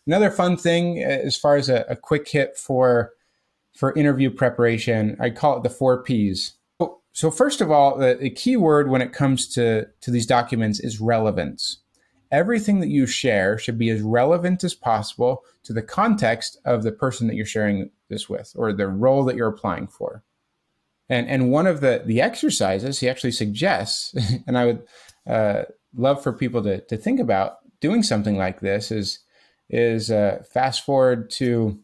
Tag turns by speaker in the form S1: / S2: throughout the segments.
S1: Another fun thing as far as a quick hit for interview preparation, I call it the 4 Ps. So first of all, the key word when it comes to these documents is relevance. Everything that you share should be as relevant as possible to the context of the person that you're sharing this with or the role that you're applying for. And one of the exercises he actually suggests, and I would love for people to think about doing something like this, is fast forward to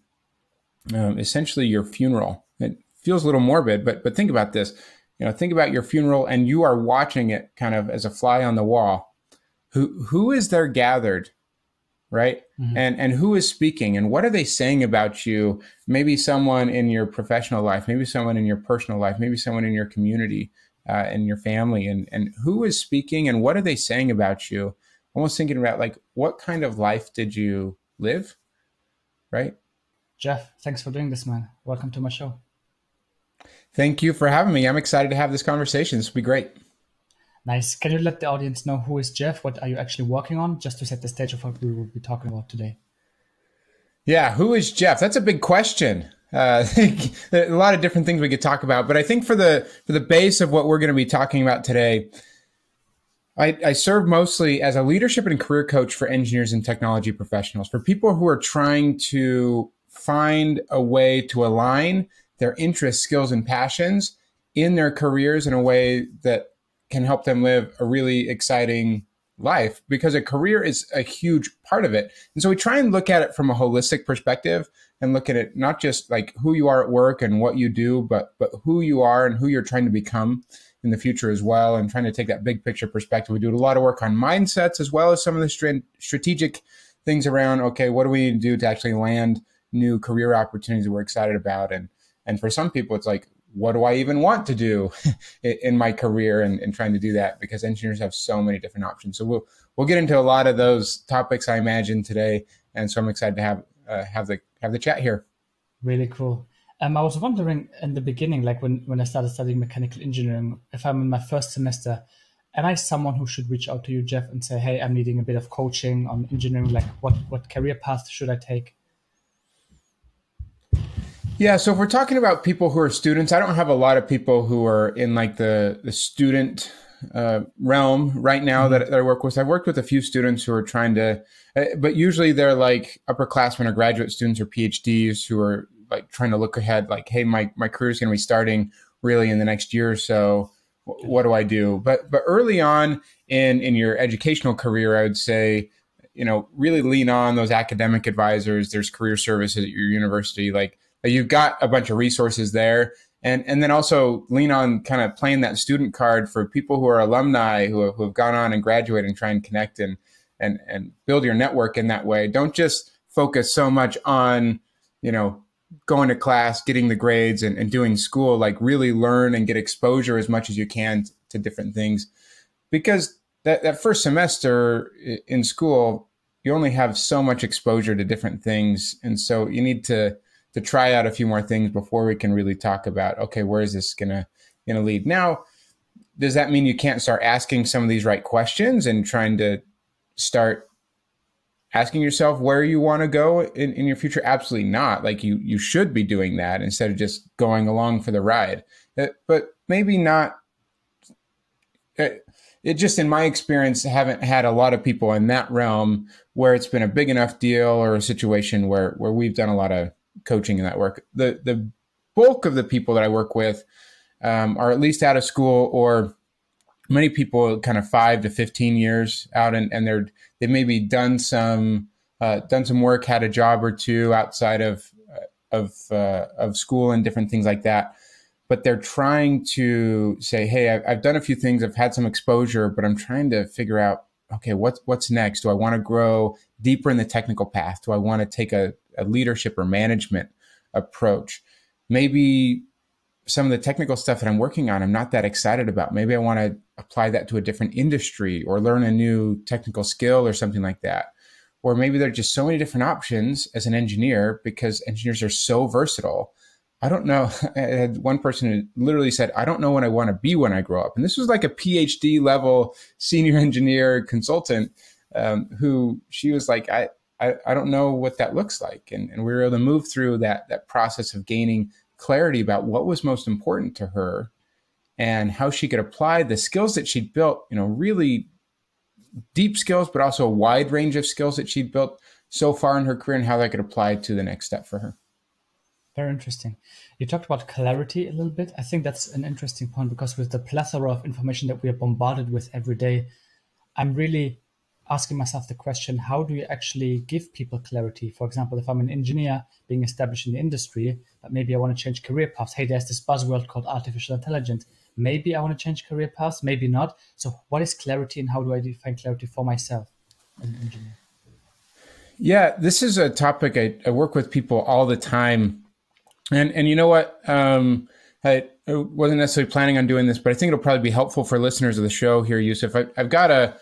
S1: essentially your funeral. It feels a little morbid, but think about this. Think about your funeral and you are watching it kind of as a fly on the wall. Who is there gathered, right? Mm-hmm. And who is speaking and what are they saying about you? Maybe someone in your professional life, maybe someone in your personal life, maybe someone in your community, in your family, and who is speaking and what are they saying about you? Almost thinking about like, what kind of life did you live, right?
S2: Jeff, thanks for doing this, man. Welcome to my show.
S1: Thank you for having me. I'm excited to have this conversation. This will be great.
S2: Nice. Can you let the audience know who is Jeff? What are you actually working on? Just to set the stage of what we will be talking about today.
S1: Yeah, who is Jeff? That's a big question. A lot of different things we could talk about, but I think for the base of what we're going to be talking about today, I serve mostly as a leadership and career coach for engineers and technology professionals, for people who are trying to find a way to align their interests, skills, and passions in their careers in a way that can help them live a really exciting life, because a career is a huge part of it. And so we try and look at it from a holistic perspective and look at it not just like who you are at work and what you do, but who you are and who you're trying to become in the future as well, and trying to take that big picture perspective. We do a lot of work on mindsets as well as some of the strategic things around, okay, what do we need to do to actually land new career opportunities that we're excited about? And for some people, it's like, what do I even want to do in my career and trying to do that, because engineers have so many different options. So we'll get into a lot of those topics, I imagine, today. And so I'm excited to have the chat here.
S2: Really cool. I was wondering in the beginning, like when I started studying mechanical engineering, if I'm in my first semester, am I someone who should reach out to you, Jeff, and say, hey, I'm needing a bit of coaching on engineering, like what career path should I take?
S1: Yeah, so if we're talking about people who are students, I don't have a lot of people who are in like the student realm right now that I work with. I've worked with a few students who are trying to, but usually they're like upperclassmen or graduate students or PhDs who are like trying to look ahead, like, hey, my career is going to be starting really in the next year or so. What do I do? But early on in your educational career, I would say, really lean on those academic advisors. There's career services at your university. Like you've got a bunch of resources there. And then also lean on kind of playing that student card for people who are alumni who have gone on and graduated, and try and connect and build your network in that way. Don't just focus so much on, going to class, getting the grades and doing school. Like really learn and get exposure as much as you can to different things, because that first semester in school, you only have so much exposure to different things. And so you need to try out a few more things before we can really talk about, okay, where is this gonna lead? Now, does that mean you can't start asking some of these right questions and trying to start asking yourself where you want to go in your future? Absolutely not. Like you should be doing that instead of just going along for the ride. But maybe not. It just, in my experience, haven't had a lot of people in that realm where it's been a big enough deal or a situation where we've done a lot of coaching in that work. The bulk of the people that I work with are at least out of school, or many people kind of 5 to 15 years out, and they've maybe done some work, had a job or two outside of school and different things like that. But they're trying to say, hey, I've done a few things, I've had some exposure, but I'm trying to figure out, okay, what's next? Do I want to grow deeper in the technical path? Do I want to take a leadership or management approach? Maybe some of the technical stuff that I'm working on, I'm not that excited about. Maybe I want to apply that to a different industry or learn a new technical skill or something like that. Or maybe there are just so many different options as an engineer, because engineers are so versatile. I don't know. I had one person who literally said, I don't know what I want to be when I grow up. And this was like a PhD level senior engineer consultant who she was like, I I don't know what that looks like. And we were able to move through that process of gaining clarity about what was most important to her and how she could apply the skills that she'd built, really deep skills, but also a wide range of skills that she'd built so far in her career, and how that could apply to the next step for her.
S2: Very interesting. You talked about clarity a little bit. I think that's an interesting point, because with the plethora of information that we are bombarded with every day, I'm really asking myself the question, how do you actually give people clarity? For example, if I'm an engineer being established in the industry, but maybe I want to change career paths. Hey, there's this buzzword called artificial intelligence. Maybe I want to change career paths, maybe not. So what is clarity, and how do I define clarity for myself as an engineer?
S1: Yeah, this is a topic I work with people all the time. And you know what? I wasn't necessarily planning on doing this, but I think it'll probably be helpful for listeners of the show here, Jousef. I've got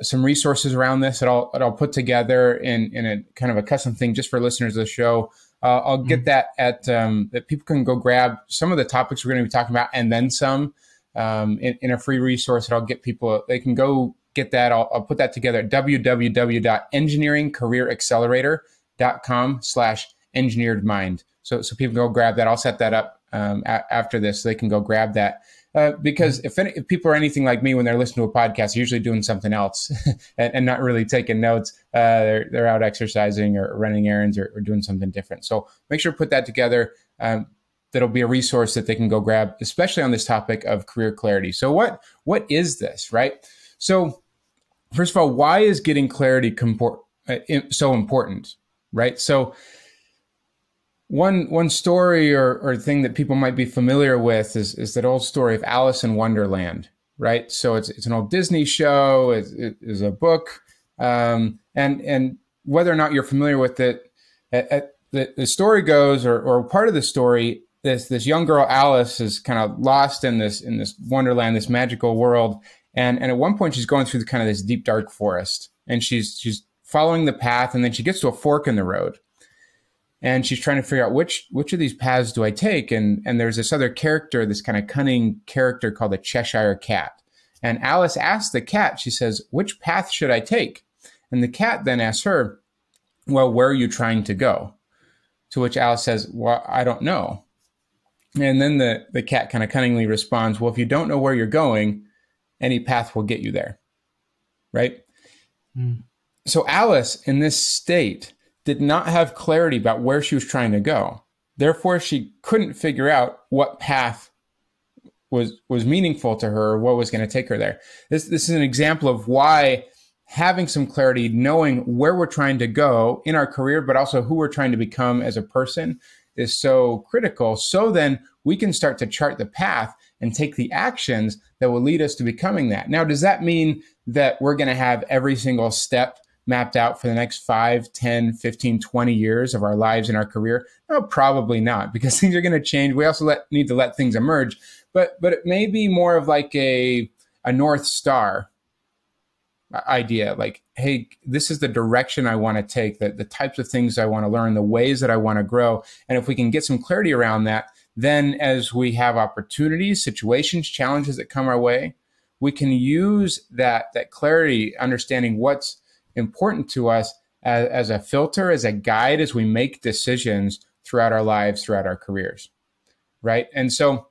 S1: some resources around this that I'll put together in a kind of a custom thing just for listeners of the show. I'll get that that people can go grab some of the topics we're going to be talking about, and then some in a free resource that I'll get people. They can go get that. I'll put that together at www.engineeringcareeraccelerator.com/engineeredmind. So people can go grab that. I'll set that up after this, so they can go grab that. Because if people are anything like me, when they're listening to a podcast, they're usually doing something else and not really taking notes. They're out exercising or running errands or doing something different. So make sure to put that together. That'll be a resource that they can go grab, especially on this topic of career clarity. So what is this, right? So first of all, why is getting clarity so important, right? So one story or thing that people might be familiar with is that old story of Alice in Wonderland, right? So it's an old Disney show, it's a book, and whether or not you're familiar with it, the story goes, or part of the story, this young girl Alice is kind of lost in this Wonderland, this magical world, and at one point she's going through kind of this deep dark forest, and she's following the path, and then she gets to a fork in the road. And she's trying to figure out which of these paths do I take? And there's this other character, this kind of cunning character called the Cheshire Cat. And Alice asks the cat, she says, which path should I take? And the cat then asks her, well, where are you trying to go? To which Alice says, well, I don't know. And then the cat kind of cunningly responds, well, if you don't know where you're going, any path will get you there, right? Mm. So Alice, in this state, did not have clarity about where she was trying to go. Therefore, she couldn't figure out what path was meaningful to her, or what was going to take her there. This is an example of why having some clarity, knowing where we're trying to go in our career, but also who we're trying to become as a person, is so critical. So then we can start to chart the path and take the actions that will lead us to becoming that. Now, does that mean that we're going to have every single step mapped out for the next 5, 10, 15, 20 years of our lives and our career? No, probably not, because things are going to change. We also need to let things emerge, but it may be more of like a North Star idea, like, hey, this is the direction I want to take, the types of things I want to learn, the ways that I want to grow. And if we can get some clarity around that, then as we have opportunities, situations, challenges that come our way, we can use that clarity, understanding what's important to us as a filter, as a guide, as we make decisions throughout our lives, throughout our careers, right? And so,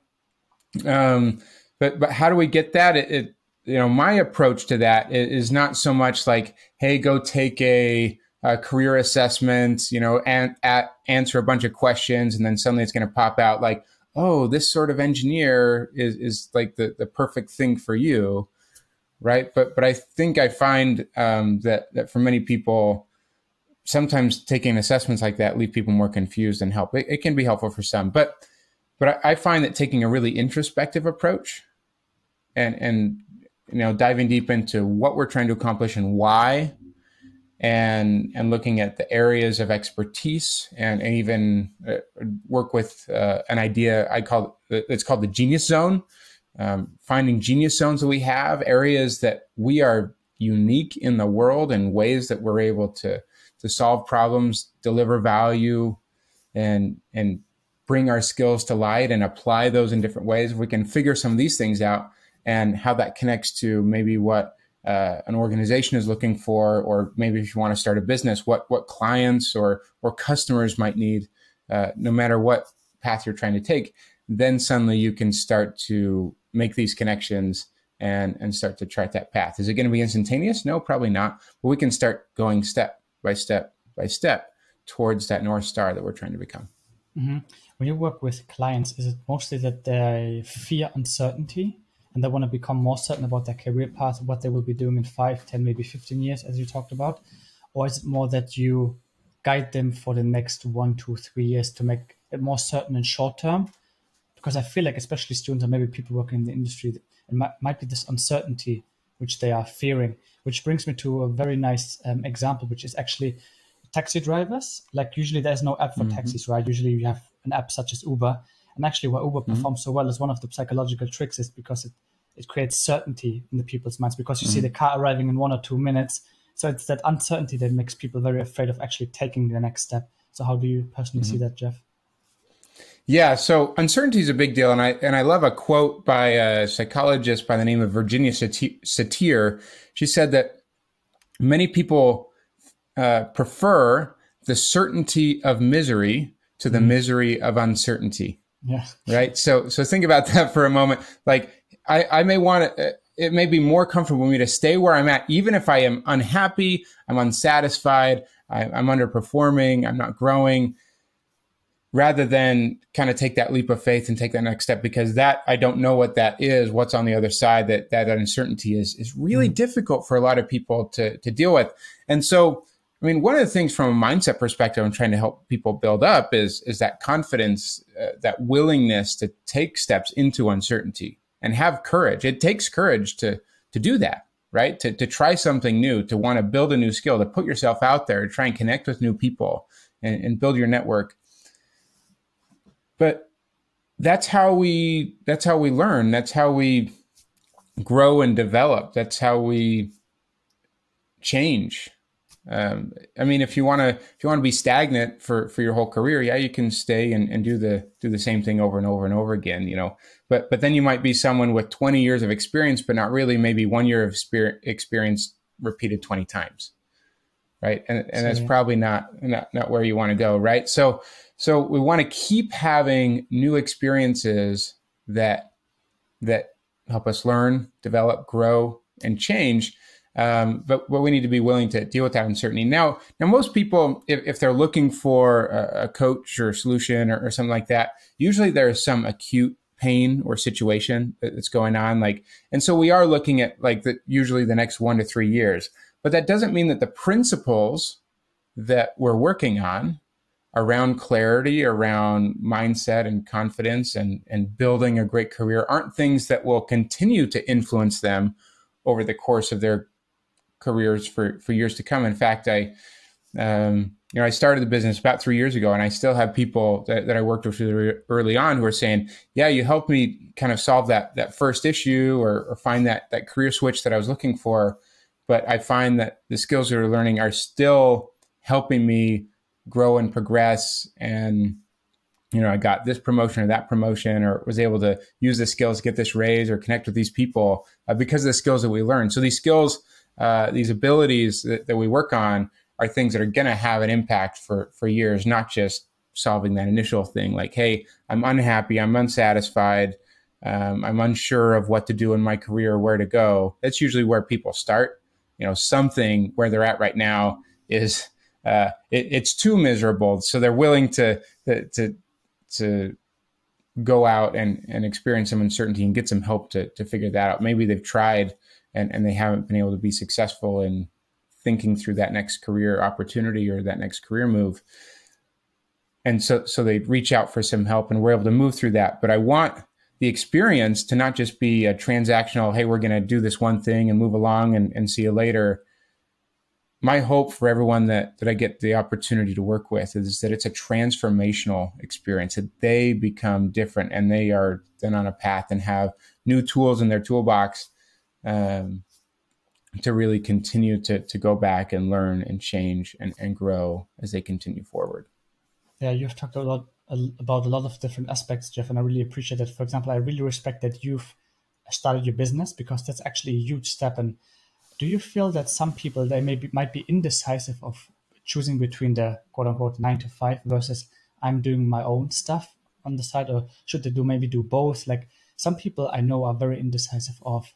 S1: but how do we get that? My approach to that is not so much like, hey, go take a career assessment, and answer a bunch of questions, and then suddenly it's going to pop out like, oh, this sort of engineer is like the perfect thing for you. Right. But I think I find that for many people, sometimes taking assessments like that leave people more confused than help. It can be helpful for some, but I find that taking a really introspective approach and diving deep into what we're trying to accomplish and why, and looking at the areas of expertise and even work with an idea it's called the genius zone. Finding genius zones that we have, areas that we are unique in the world in ways that we're able to solve problems, deliver value, and bring our skills to light and apply those in different ways. If we can figure some of these things out and how that connects to maybe what an organization is looking for, or maybe if you want to start a business, what clients or customers might need, no matter what path you're trying to take, then suddenly you can start to make these connections and start to chart that path. Is it going to be instantaneous? No, probably not. But we can start going step by step by step towards that North Star that we're trying to become.
S2: Mm-hmm. When you work with clients, is it mostly that they fear uncertainty and they want to become more certain about their career path, what they will be doing in 5, 10, maybe 15 years, as you talked about? Or is it more that you guide them for the next 1, 2, 3 years to make it more certain in short term? Because I feel like especially students or maybe people working in the industry, it might be this uncertainty which they are fearing, which brings me to a very nice example, which is actually taxi drivers. Like usually there's no app for taxis, right? Usually you have an app such as Uber. And actually why Uber performs so well is one of the psychological tricks is because it creates certainty in the people's minds, because you see the car arriving in 1 or 2 minutes. So it's that uncertainty that makes people very afraid of actually taking the next step. So how do you personally see that, Jeff?
S1: Yeah, so uncertainty is a big deal, and I love a quote by a psychologist by the name of Virginia Satir. She said that many people prefer the certainty of misery to the misery of uncertainty.
S2: Yeah.
S1: Right. So think about that for a moment. Like I may want to. It may be more comfortable for me to stay where I'm at, even if I am unhappy, I'm unsatisfied, I'm underperforming, I'm not growing, rather than kind of take that leap of faith and take that next step, because that I don't know what that is, what's on the other side, that uncertainty is really difficult for a lot of people to deal with. And so, I mean, one of the things from a mindset perspective I'm trying to help people build up is that confidence, that willingness to take steps into uncertainty and have courage. It takes courage to do that, right? To try something new, to want to build a new skill, to put yourself out there, to try and connect with new people and build your network. But that's how we learn. That's how we grow and develop. That's how we change. I mean, if you want to be stagnant for your whole career, yeah, you can stay and do the same thing over and over and over again, you know. But then you might be someone with 20 years of experience, but not really, maybe 1 year of experience repeated 20 times, right? And that's probably not where you want to go, right? So we want to keep having new experiences that help us learn, develop, grow, and change. But we need to be willing to deal with that uncertainty. Now most people, if they're looking for a coach or a solution or something like that, usually there's some acute pain or situation that's going on. And so we are looking at usually the next 1 to 3 years. But that doesn't mean that the principles that we're working on around clarity, around mindset and confidence and building a great career aren't things that will continue to influence them over the course of their careers for years to come. In fact, I started the business about 3 years ago, and I still have people that I worked with really early on who are saying, yeah, you helped me kind of solve that first issue or find that career switch that I was looking for. But I find that the skills that we're learning are still helping me grow and progress. And, I got this promotion or that promotion, or was able to use the skills to get this raise or connect with these people because of the skills that we learned. So these skills, these abilities that we work on are things that are going to have an impact for years, not just solving that initial thing. Like, hey, I'm unhappy, I'm unsatisfied, I'm unsure of what to do in my career, where to go. That's usually where people start. Something where they're at right now is it's too miserable, so they're willing to go out and experience some uncertainty and get some help to figure that out. Maybe they've tried and they haven't been able to be successful in thinking through that next career opportunity or that next career move. And so they reach out for some help, and we're able to move through that. But I want the experience to not just be a transactional, hey, we're going to do this one thing and move along and see you later. My hope for everyone that I get the opportunity to work with is that it's a transformational experience, that they become different and they are then on a path and have new tools in their toolbox to really continue to go back and learn and change and grow as they continue forward.
S2: Yeah, you've talked about a lot of different aspects, Jeff, and I really appreciate it. For example, I really respect that you've started your business, because that's actually a huge step. And Do you feel that some people, they might be indecisive of choosing between the quote unquote 9 to 5 versus I'm doing my own stuff on the side, or should they maybe do both? Like some people I know are very indecisive of,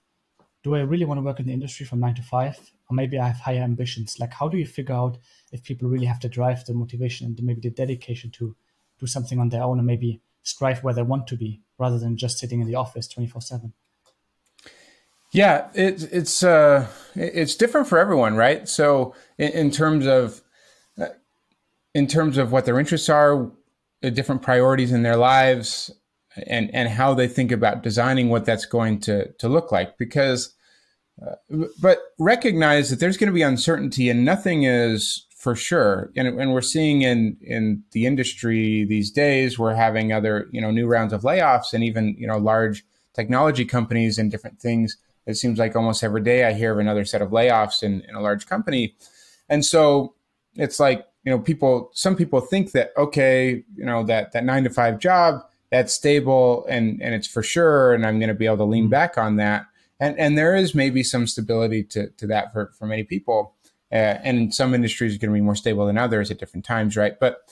S2: do I really want to work in the industry from 9 to 5? Or maybe I have higher ambitions. Like, how do you figure out if people really have the drive, the motivation, and maybe the dedication to do something on their own and maybe strive where they want to be rather than just sitting in the office 24/7?
S1: Yeah, it's different for everyone, right? So in terms of what their interests are, the different priorities in their lives, and how they think about designing what that's going to look like. Because, but recognize that there's going to be uncertainty, and nothing is for sure. And we're seeing in the industry these days, we're having other new rounds of layoffs, and even large technology companies and different things. It seems like almost every day I hear of another set of layoffs in a large company, and so it's like, some people think that, okay, that 9 to 5 job, that's stable and it's for sure, and I'm going to be able to lean back on that. And there is maybe some stability to that for many people. And some industries are going to be more stable than others at different times, right? But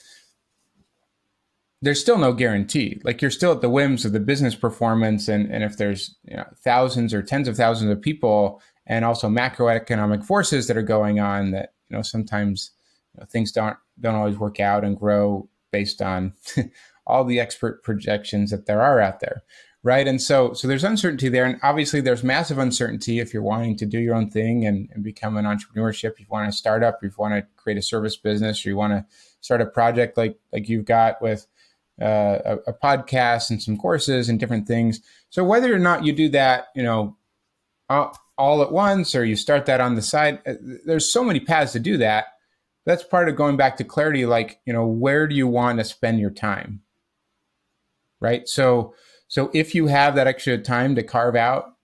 S1: there's still no guarantee. Like, you're still at the whims of the business performance. And if there's thousands or tens of thousands of people, and also macroeconomic forces that are going on, that sometimes things don't always work out and grow based on all the expert projections that there are out there, right? And so there's uncertainty there, and obviously there's massive uncertainty if you're wanting to do your own thing and become an entrepreneurship. If you want to start up, if you want to create a service business, or you want to start a project like you've got with a podcast and some courses and different things. So whether or not you do that, all at once, or you start that on the side, there's so many paths to do that. That's part of going back to clarity. Like, where do you want to spend your time? Right. So if you have that extra time to carve out,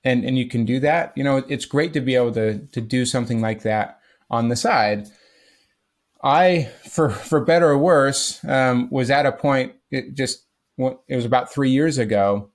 S1: and you can do that, it's great to be able to do something like that on the side. I, for better or worse, was at a point, it was about 3 years ago,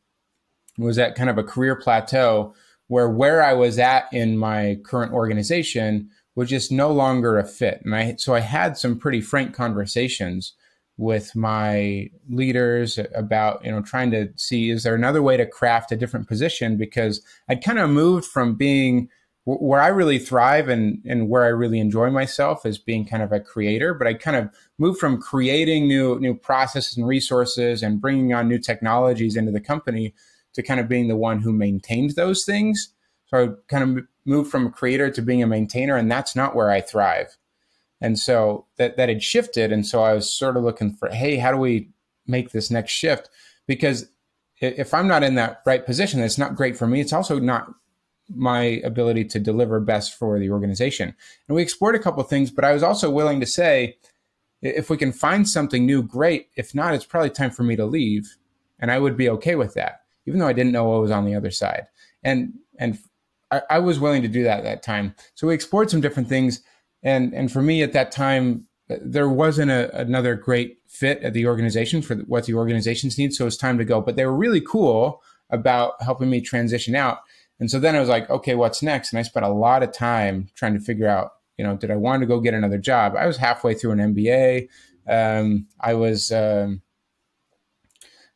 S1: was at kind of a career plateau where I was at in my current organization was just no longer a fit. And so I had some pretty frank conversations with my leaders about, trying to see, is there another way to craft a different position? Because I'd kind of moved from being where I really thrive and where I really enjoy myself as being kind of a creator, but I kind of moved from creating new processes and resources and bringing on new technologies into the company to kind of being the one who maintained those things. So I kind of moved from a creator to being a maintainer, and that's not where I thrive. And so that had shifted. And so I was sort of looking for, hey, how do we make this next shift? Because if I'm not in that right position, it's not great for me. It's also not my ability to deliver best for the organization. And we explored a couple of things, but I was also willing to say, if we can find something new, great. If not, it's probably time for me to leave. And I would be okay with that, even though I didn't know what was on the other side. And I was willing to do that at that time. So we explored some different things. And for me at that time, there wasn't another great fit at the organization for what the organizations need. So it's time to go. But they were really cool about helping me transition out. And so then I was like, okay, what's next? And I spent a lot of time trying to figure out, did I want to go get another job? I was halfway through an MBA.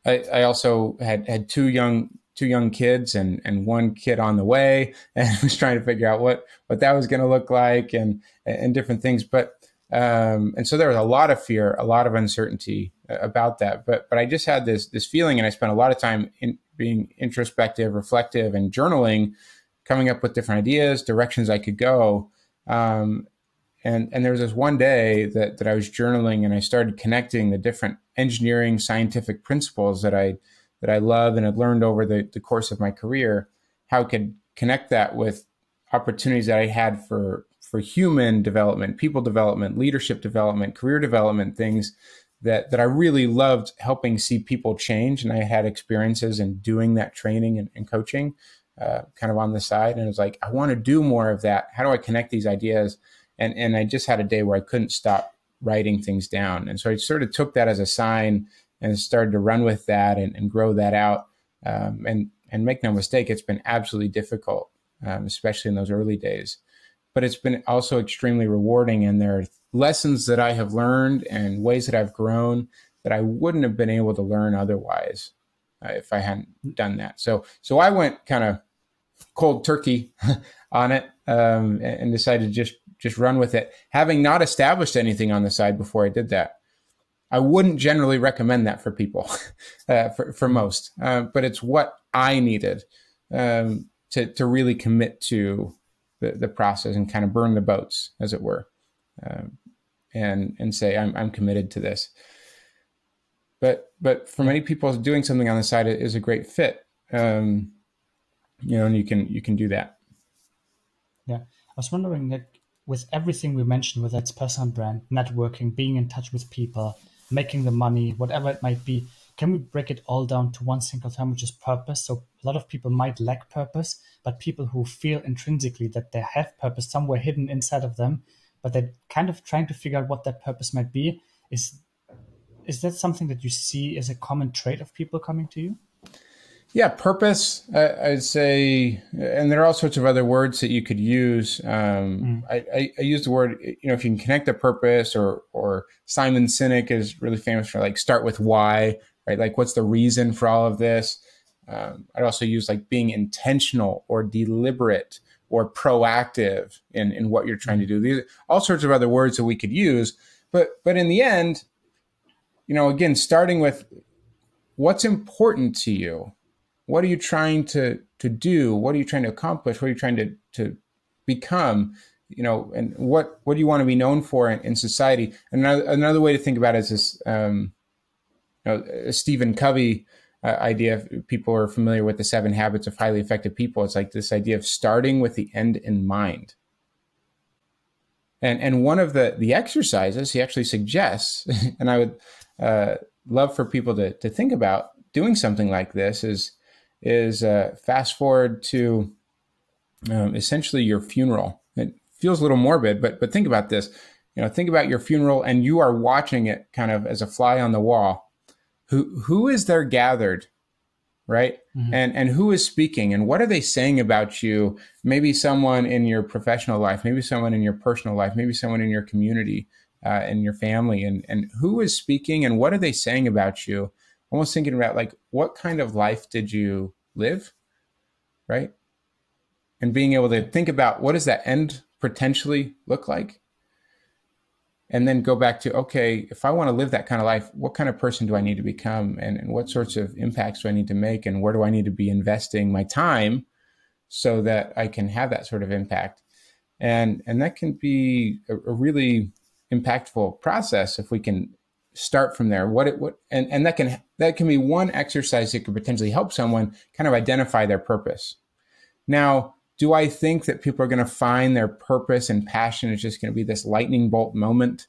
S1: I also had two young kids and one kid on the way, and I was trying to figure out what that was going to look like and different things. But and so there was a lot of fear, a lot of uncertainty about that. But I just had this feeling, and I spent a lot of time in being introspective, reflective, and journaling, coming up with different ideas, directions I could go. And there was this one day that I was journaling, and I started connecting the different engineering scientific principles that I love and had learned over the course of my career, how I could connect that with opportunities that I had for human development, people development, leadership development, career development, things that I really loved helping see people change. And I had experiences in doing that training and coaching kind of on the side. And it was like, I want to do more of that. How do I connect these ideas? And I just had a day where I couldn't stop writing things down. And so I sort of took that as a sign and started to run with that and grow that out. And make no mistake, it's been absolutely difficult especially in those early days. But it's been also extremely rewarding. And there are lessons that I have learned and ways that I've grown that I wouldn't have been able to learn otherwise if I hadn't done that. So I went kind of cold turkey on it and decided to just run with it, having not established anything on the side before I did that. I wouldn't generally recommend that for people, for most, but it's what I needed to really commit to the process and kind of burn the boats, as it were, and say I'm committed to this. But for many people, doing something on the side is a great fit, and you can do that.
S2: Yeah, I was wondering that with everything we mentioned, whether it's personal brand, networking, being in touch with people, making the money, whatever it might be, can we break it all down to one single term, which is purpose? So a lot of people might lack purpose, but people who feel intrinsically that they have purpose somewhere hidden inside of them, but they're kind of trying to figure out what that purpose might be, is that something that you see as a common trait of people coming to you?
S1: Yeah, purpose, I'd say, and there are all sorts of other words that you could use. I use the word, if you can connect the purpose, or Simon Sinek is really famous for start with why, right? Like, what's the reason for all of this? I'd also use being intentional or deliberate or proactive in what you're trying to do. These all sorts of other words that we could use, but in the end, again, starting with what's important to you. What are you trying to do? What are you trying to accomplish? What are you trying to become? And what do you want to be known for in society? Another way to think about it is this, Stephen Covey idea. If people are familiar with the 7 Habits of Highly Effective People, it's like this idea of starting with the end in mind. And one of the exercises he actually suggests, and I would love for people to think about doing something like this, is fast forward to essentially your funeral. It feels a little morbid, but think about this. Think about your funeral, and you are watching it kind of as a fly on the wall. Who is there gathered, right? Mm-hmm. And who is speaking, and what are they saying about you? Maybe someone in your professional life, maybe someone in your personal life, maybe someone in your community, in your family, and who is speaking, and what are they saying about you? Almost thinking about what kind of life did you live, right? And being able to think about what does that end potentially look like? And then go back to, okay, if I want to live that kind of life, what kind of person do I need to become? And what sorts of impacts do I need to make? And where do I need to be investing my time so that I can have that sort of impact? And that can be a really impactful process if we can start from there. And that can be one exercise that could potentially help someone kind of identify their purpose. Now, do I think that people are going to find their purpose and passion is just going to be this lightning bolt moment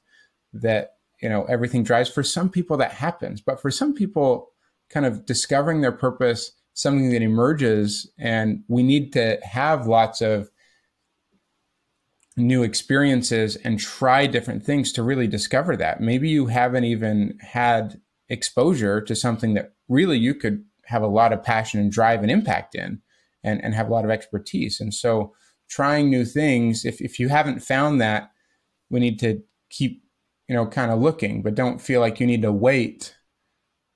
S1: that everything drives? For some people that happens, but for some people, kind of discovering their purpose, something that emerges, and we need to have lots of new experiences and try different things to really discover that. Maybe you haven't even had exposure to something that really you could have a lot of passion and drive and impact in, and have a lot of expertise. And so trying new things, if you haven't found that, we need to keep, kind of looking, but don't feel like you need to wait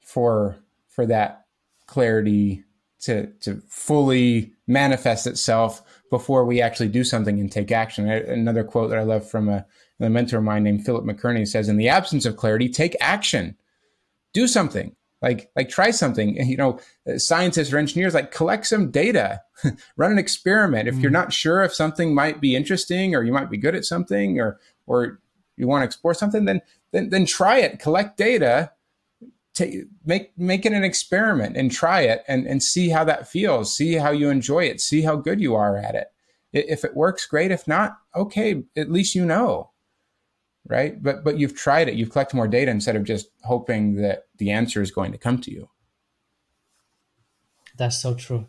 S1: for that clarity to fully manifest itself before we actually do something and take action. Another quote that I love from a mentor of mine named Philip McKerney says, "In the absence of clarity, take action. Do something. Like try something." Scientists or engineers, collect some data, run an experiment. If you're not sure if something might be interesting, or you might be good at something, or you want to explore something, then try it. Collect data. Make it an experiment and try it and see how that feels. See how you enjoy it. See how good you are at it. If it works, great. If not, okay, at least right? But you've tried it. You've collected more data instead of just hoping that the answer is going to come to you.
S2: That's so true.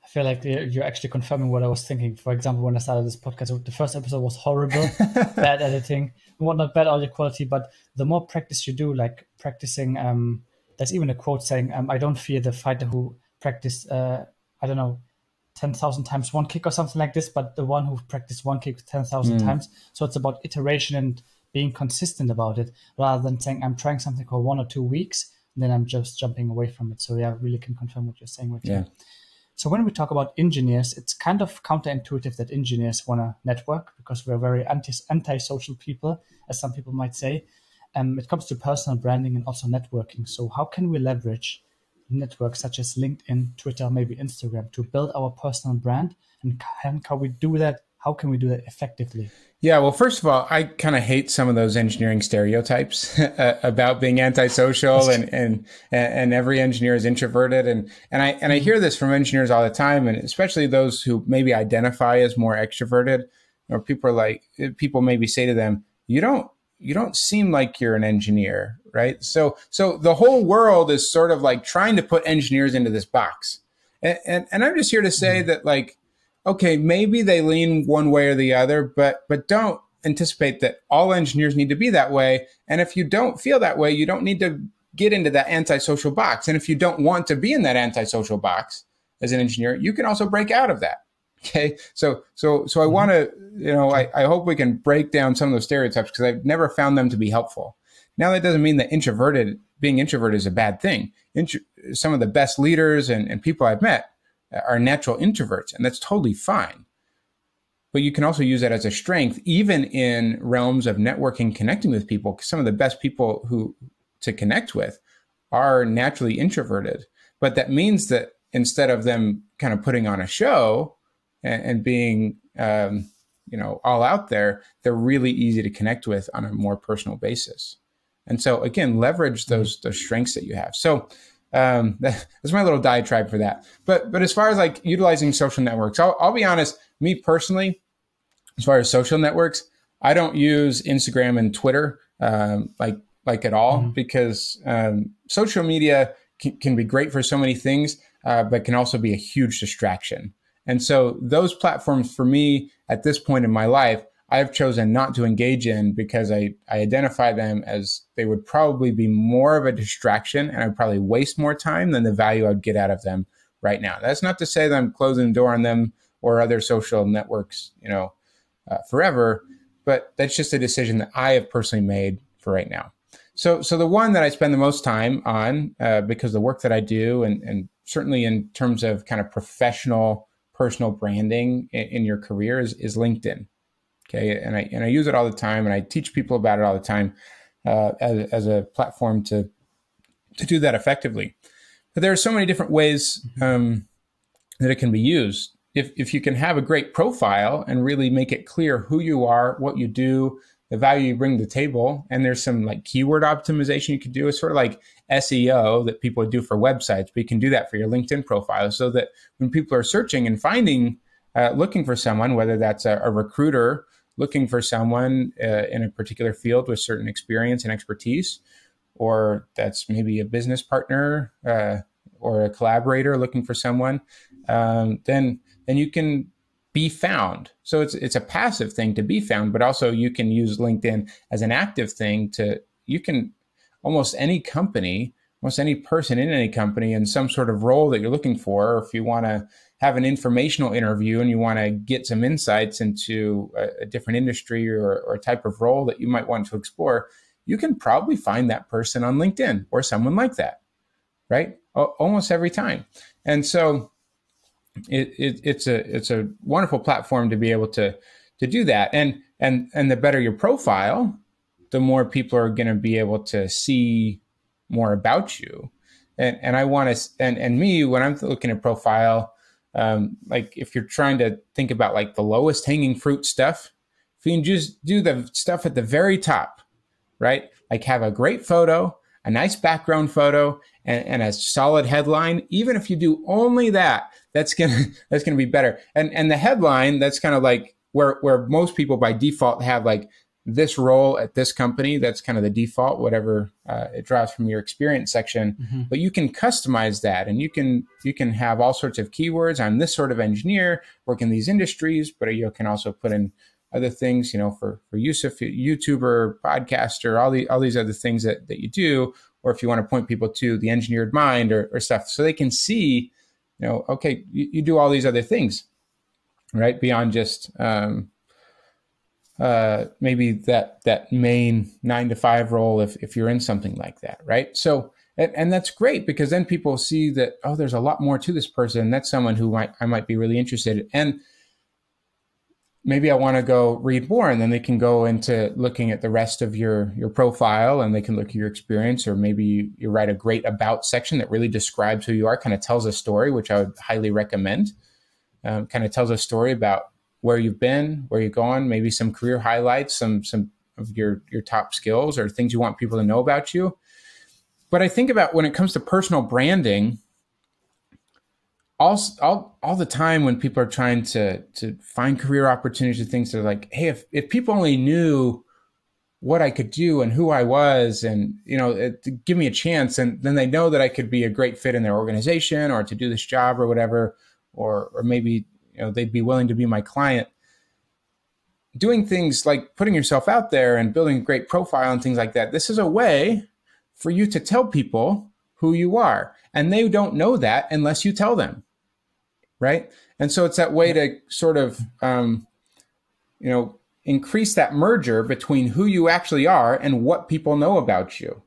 S2: I feel like you're actually confirming what I was thinking. For example, when I started this podcast, the first episode was horrible, bad editing, not bad audio quality, but the more practice you do, practicing, there's even a quote saying, "I don't fear the fighter who practiced, 10 10,000 times one kick or something like this, but the one who practiced one kick 10,000 times. So it's about iteration and being consistent about it, rather than saying I'm trying something for 1 or 2 weeks, and then I'm just jumping away from it. So yeah, I really can confirm what you're saying with you. So when we talk about engineers, it's kind of counterintuitive that engineers want to network, because we're very anti-social people, as some people might say. It comes to personal branding and also networking. So how can we leverage networks such as LinkedIn, Twitter, maybe Instagram to build our personal brand? And how can we do that? How can we do that effectively?
S1: Yeah, well, first of all, I kind of hate some of those engineering stereotypes about being antisocial and every engineer is introverted. And I hear this from engineers all the time, and especially those who maybe identify as more extroverted, or people maybe say to them, you don't seem like you're an engineer, right? So the whole world is sort of like trying to put engineers into this box. And I'm just here to say that, like, okay, maybe they lean one way or the other, but don't anticipate that all engineers need to be that way. And if you don't feel that way, you don't need to get into that antisocial box. And if you don't want to be in that antisocial box as an engineer, you can also break out of that. Okay. So I want to, I hope we can break down some of those stereotypes, because I've never found them to be helpful. Now, that doesn't mean that being introverted is a bad thing. Some of the best leaders and people I've met are natural introverts, and that's totally fine. But you can also use that as a strength, even in realms of networking, connecting with people, because some of the best people to connect with are naturally introverted. But that means that instead of them kind of putting on a show and being, all out there, they're really easy to connect with on a more personal basis. And so, again, leverage those strengths that you have. So that's my little diatribe for that. But as far as like utilizing social networks, I'll be honest, me personally, as far as social networks, I don't use Instagram and Twitter like at all, because social media can be great for so many things, but can also be a huge distraction. And so those platforms for me at this point in my life, I've chosen not to engage in, because I identify them as they would probably be more of a distraction, and I'd probably waste more time than the value I'd get out of them right now. That's not to say that I'm closing the door on them or other social networks, forever, but that's just a decision that I have personally made for right now. So the one that I spend the most time on, because the work that I do, and certainly in terms of kind of professional, personal branding in your career, is LinkedIn. Okay, and I use it all the time, and I teach people about it all the time as a platform to do that effectively. But there are so many different ways that it can be used. If you can have a great profile and really make it clear who you are, what you do, the value you bring to the table, and there's some like keyword optimization you can do. It's sort of like SEO that people do for websites, but you can do that for your LinkedIn profile, so that when people are searching and looking for someone, whether that's a recruiter looking for someone in a particular field with certain experience and expertise, or that's maybe a business partner or a collaborator looking for someone, then you can be found. So it's a passive thing to be found, but also you can use LinkedIn as an active thing almost any company, almost any person in any company in some sort of role that you're looking for, or if you want to have an informational interview and you want to get some insights into a different industry or a type of role that you might want to explore, you can probably find that person on LinkedIn or someone like that, right? Almost every time. And so it's a wonderful platform to be able to do that. And the better your profile, the more people are going to be able to see more about you. And I want to, and me, when I'm looking at profile, like if you're trying to think about like the lowest hanging fruit stuff, if you can just do the stuff at the very top, right? Like have a great photo, a nice background photo, and a solid headline. Even if you do only that, that's gonna be better. And the headline, that's kind of like where most people by default have like this role at this company. That's kind of the default, whatever it draws from your experience section. But you can customize that, and you can have all sorts of keywords. I'm this sort of engineer, work in these industries, but you can also put in other things, for Jousef, YouTuber, podcaster, all these other things that you do, or if you want to point people to the engineered mind or stuff, so they can see okay, you do all these other things, right? Beyond just maybe that main 9 to 5 role if you're in something like that, right? So, and that's great, because then people see that, oh, there's a lot more to this person. That's someone who I might be really interested in. And maybe I want to go read more, and then they can go into looking at the rest of your profile, and they can look at your experience, or maybe you write a great about section that really describes who you are, kind of tells a story, which I would highly recommend. Kind of tells a story about where you've been, where you're going, maybe some career highlights, some of your top skills or things you want people to know about you. But I think about when it comes to personal branding, all the time when people are trying to find career opportunities and things, they're like, hey, if people only knew what I could do and who I was, and give me a chance, and then they know that I could be a great fit in their organization, or to do this job or whatever, or maybe they'd be willing to be my client. Doing things like putting yourself out there and building a great profile and things like that. This is a way for you to tell people who you are, and they don't know that unless you tell them. Right. And so it's that way to sort of, increase that merger between who you actually are and what people know about you.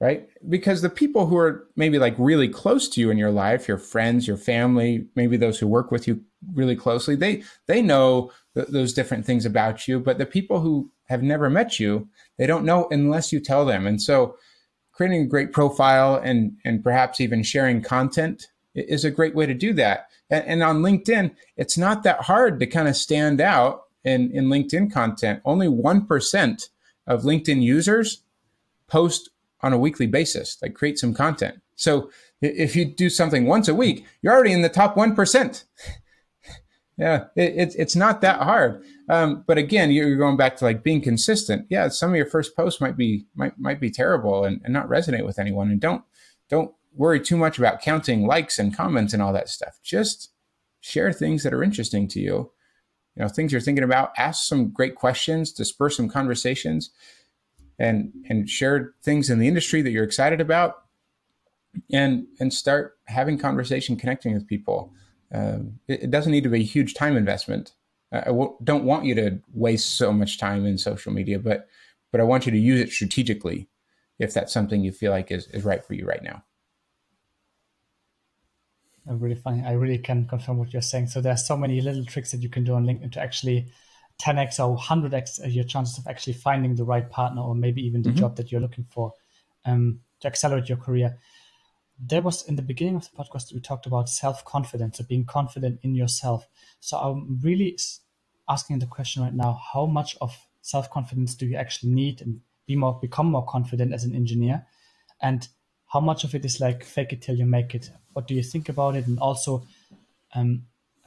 S1: Right. Because the people who are maybe like really close to you in your life, your friends, your family, maybe those who work with you really closely, they know those different things about you. But the people who have never met you, they don't know unless you tell them. And so creating a great profile and perhaps even sharing content is a great way to do that. And on LinkedIn, it's not that hard to kind of stand out in LinkedIn content. Only 1% of LinkedIn users post on a weekly basis, like create some content. So if you do something once a week, you're already in the top 1%. Yeah, it's not that hard. But again, you're going back to like being consistent. Yeah, some of your first posts might be terrible and not resonate with anyone. And don't worry too much about counting likes and comments and all that stuff. Just share things that are interesting to you. Things you're thinking about. Ask some great questions to spur some conversations, and share things in the industry that you're excited about, and start having conversation, connecting with people. It doesn't need to be a huge time investment. Don't want you to waste so much time in social media, but I want you to use it strategically if that's something you feel like is right for you right now.
S2: Really funny. I really can confirm what you're saying. So there's so many little tricks that you can do on LinkedIn to actually 10x or 100x your chances of actually finding the right partner, or maybe even the job that you're looking for, to accelerate your career. There was, in the beginning of the podcast, we talked about self-confidence, so being confident in yourself. So I'm really asking the question right now, how much of self-confidence do you actually need and become more confident as an engineer? And how much of it is like fake it till you make it? What do you think about it? And also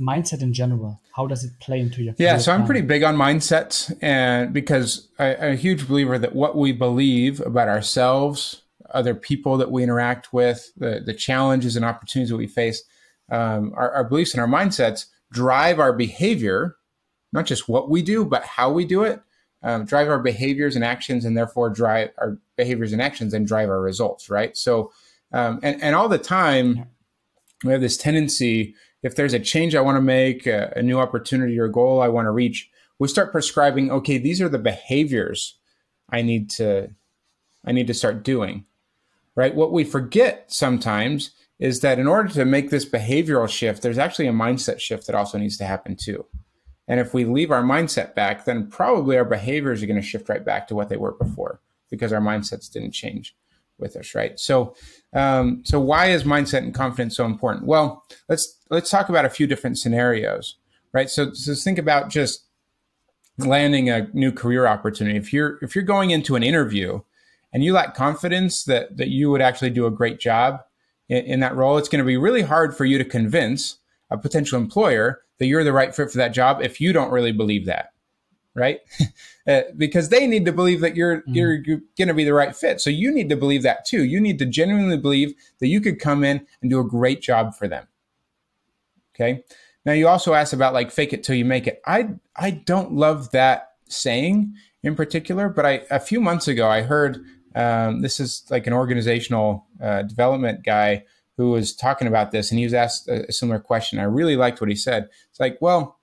S2: mindset in general, how does it play into your career?
S1: Yeah, so I'm pretty big on mindset, and because I'm a huge believer that what we believe about ourselves, other people that we interact with, the challenges and opportunities that we face, our beliefs and our mindsets drive our behavior, not just what we do, but how we do it, drive our behaviors and actions, and therefore drive our behaviors and actions and drive our results, right? So, and all the time, we have this tendency, if there's a change I want to make, a new opportunity or goal I want to reach, we start prescribing, okay, these are the behaviors I need to start doing, right? What we forget sometimes is that in order to make this behavioral shift, there's actually a mindset shift that also needs to happen too. And if we leave our mindset back, then probably our behaviors are going to shift right back to what they were before, because our mindsets didn't change with us, right? So why is mindset and confidence so important? Well, let's talk about a few different scenarios, right? So think about just landing a new career opportunity. If you're going into an interview and you lack confidence that you would actually do a great job in that role, it's going to be really hard for you to convince a potential employer that you're the right fit for that job if you don't really believe that, right? Because they need to believe that you're going to be the right fit. So you need to believe that too. You need to genuinely believe that you could come in and do a great job for them. Okay. Now you also asked about like fake it till you make it. I don't love that saying in particular, but a few months ago I heard this is like an organizational development guy who was talking about this, and he was asked a similar question. I really liked what he said. It's like, well,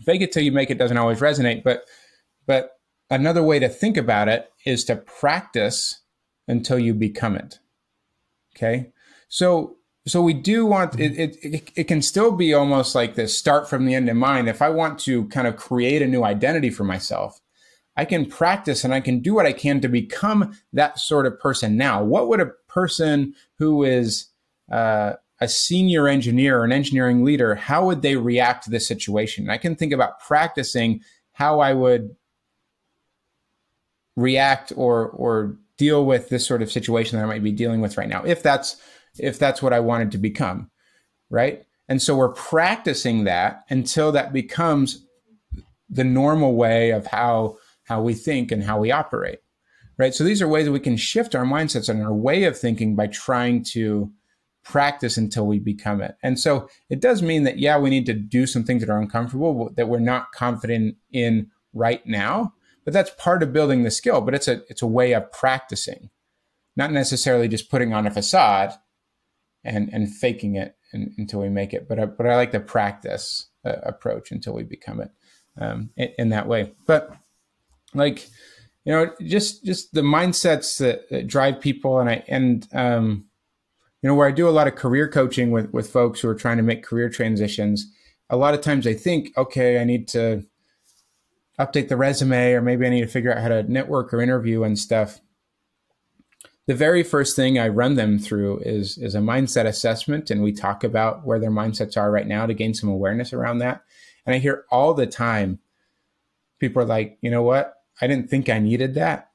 S1: fake it till you make it doesn't always resonate, but another way to think about it is to practice until you become it. Okay, so we do want it. It can still be almost like this start from the end in mind. If I want to kind of create a new identity for myself, I can practice and I can do what I can to become that sort of person now. What would a person who is a senior engineer or an engineering leader, how would they react to this situation? And I can think about practicing how I would react or deal with this sort of situation that I might be dealing with right now, if that's what I wanted to become, right? And so we're practicing that until that becomes the normal way of how we think and how we operate, right? So these are ways that we can shift our mindsets and our way of thinking by trying to practice until we become it. And so it does mean that, yeah, we need to do some things that are uncomfortable, that we're not confident in right now, but that's part of building the skill. But it's a way of practicing, not necessarily just putting on a facade and faking it until we make it. But I like the practice approach until we become it in that way. But like, you know, just the mindsets that drive people, and you know, where I do a lot of career coaching with folks who are trying to make career transitions, a lot of times they think, okay, I need to update the resume, or maybe I need to figure out how to network or interview and stuff. The very first thing I run them through is a mindset assessment, and we talk about where their mindsets are right now to gain some awareness around that. And I hear all the time, people are like, you know what? I didn't think I needed that,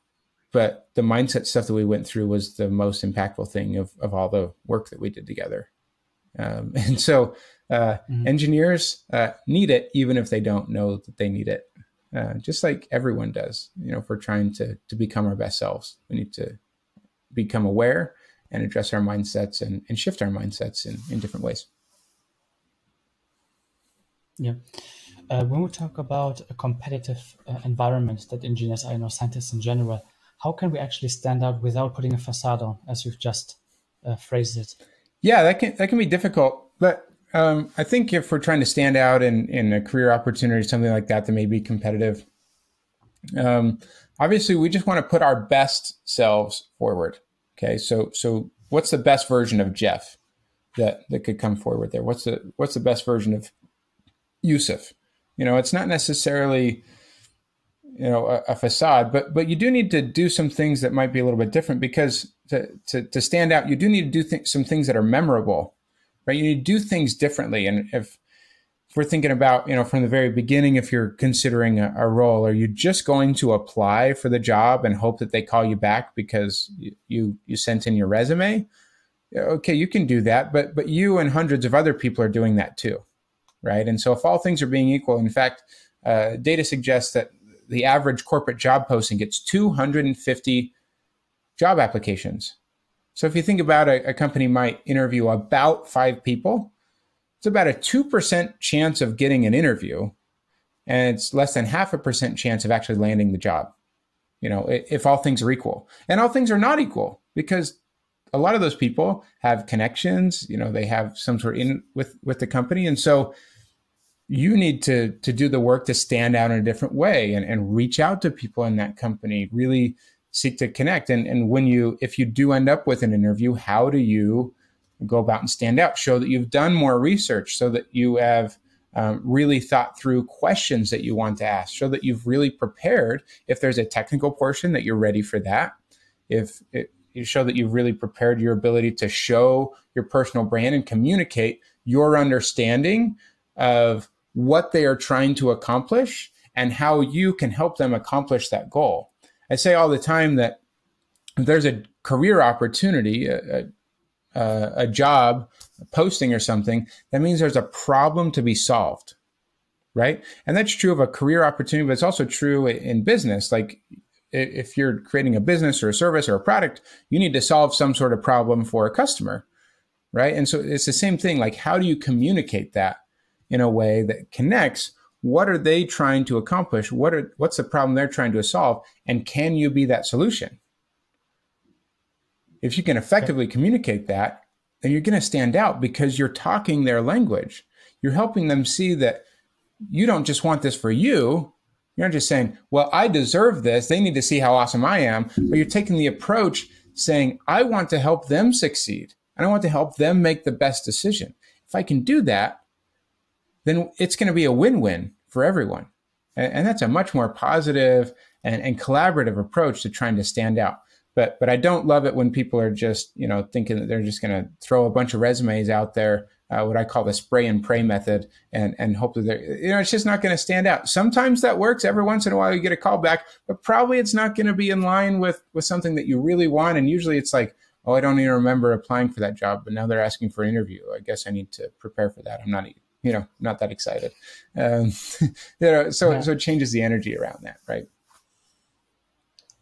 S1: but the mindset stuff that we went through was the most impactful thing of all the work that we did together. And so engineers need it, even if they don't know that they need it, just like everyone does. You know, if we're trying to become our best selves, we need to become aware and address our mindsets and shift our mindsets in different ways.
S2: Yeah. When we talk about a competitive environment that engineers are in, or scientists in general, how can we actually stand out without putting a facade on, as you've just phrased it? Yeah,
S1: that can be difficult. But I think if we're trying to stand out in a career opportunity, something like that may be competitive, obviously we just want to put our best selves forward. Okay, so what's the best version of Jeff that could come forward there? What's the best version of Jousef? You know, it's not necessarily, you know, a facade, but you do need to do some things that might be a little bit different, because to stand out, you do need to do some things that are memorable, right? You need to do things differently. And if we're thinking about, you know, from the very beginning, if you're considering a role, are you just going to apply for the job and hope that they call you back because you sent in your resume? Okay, you can do that, but you and hundreds of other people are doing that too, right? And so if all things are being equal, in fact, data suggests that the average corporate job posting gets 250 job applications. So if you think about a company might interview about 5 people, it's about a 2% chance of getting an interview, and it's less than 0.5% chance of actually landing the job, you know, if all things are equal. And all things are not equal, because a lot of those people have connections, you know, they have some sort in with the company. And so you need to do the work to stand out in a different way and reach out to people in that company, really seek to connect. And if you do end up with an interview, how do you go about and stand out? Show that you've done more research, so that you have really thought through questions that you want to ask. Show that you've really prepared. If there's a technical portion, that you're ready for that. You show that you've really prepared your ability to show your personal brand and communicate your understanding of what they are trying to accomplish and how you can help them accomplish that goal. I say all the time that if there's a career opportunity, a job posting or something, that means there's a problem to be solved, right? And that's true of a career opportunity, but it's also true in business. Like if you're creating a business or a service or a product, you need to solve some sort of problem for a customer, right? And so it's the same thing. Like, how do you communicate that in a way that connects? What are they trying to accomplish? What's the problem they're trying to solve? And can you be that solution? If you can effectively communicate that, then you're going to stand out because you're talking their language. You're helping them see that you don't just want this for you. You're not just saying, well, I deserve this. They need to see how awesome I am. But you're taking the approach saying, I want to help them succeed. And I want to help them make the best decision. If I can do that, then it's going to be a win-win for everyone. And that's a much more positive and collaborative approach to trying to stand out. But I don't love it when people are just, thinking that they're just going to throw a bunch of resumes out there, what I call the spray and pray method, and hope that they're, it's just not going to stand out. Sometimes that works. Every once in a while you get a call back, but probably it's not going to be in line with something that you really want. And usually it's like, oh, I don't even remember applying for that job, but now they're asking for an interview. I guess I need to prepare for that. I'm not, not that excited. So it changes the energy around that, right?